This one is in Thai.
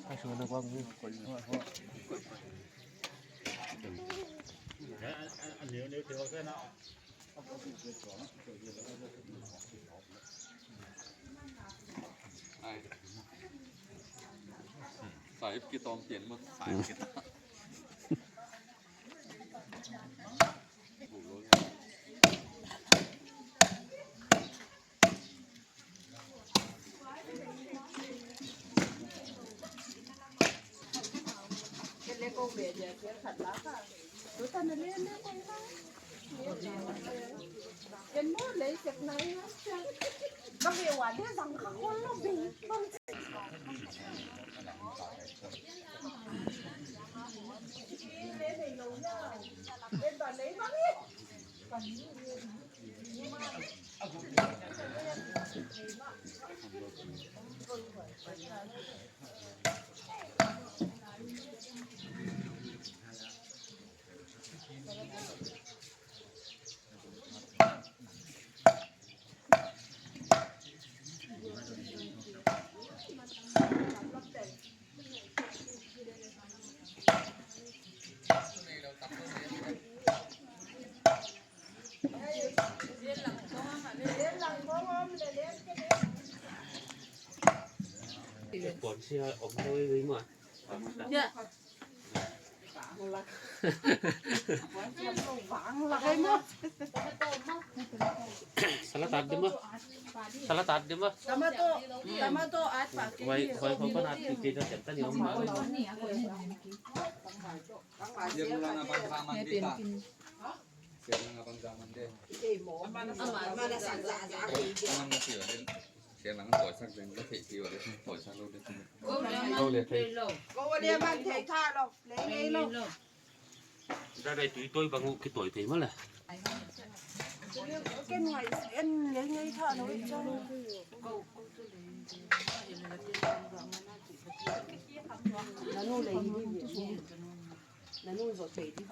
ให้ชวนนักว่ามีคนอันนี้เดี๋ยวแค่นั้นใส่กีตองเปลี่ยนมาใส่กีตาร์เล็กโกเบียเดี๋ยวขัดล้าค่ะดูท่านเล่นได้ไหมคะเป็นหมดเลยจากไหนนะก็มีหวานที่สังขารคนละบีบางเล่นในโรงย่าเล่นตอนไหนบ้างเนี่ยcòn xe ống đôi với mà dạ salad đi mà salad đi mà tomato at pakai quay có nát thì nó sẽ tan nhiều mà yang mana pangkaman kita yang mana pangkaman deh mana yang masih ada yang langต่อยสักเดือนก็เทคิวเลยต่อยสักโลเดียวโลเลยเท ก็วันนี้มันเทท่าหรอกเลี้ยงเนาะ ra đây tôi bằng cái tuổi thế mà là cái ngoài em lấy ngay thợ nó cho nó nuôi lấy đi nó nuôi rồi về đi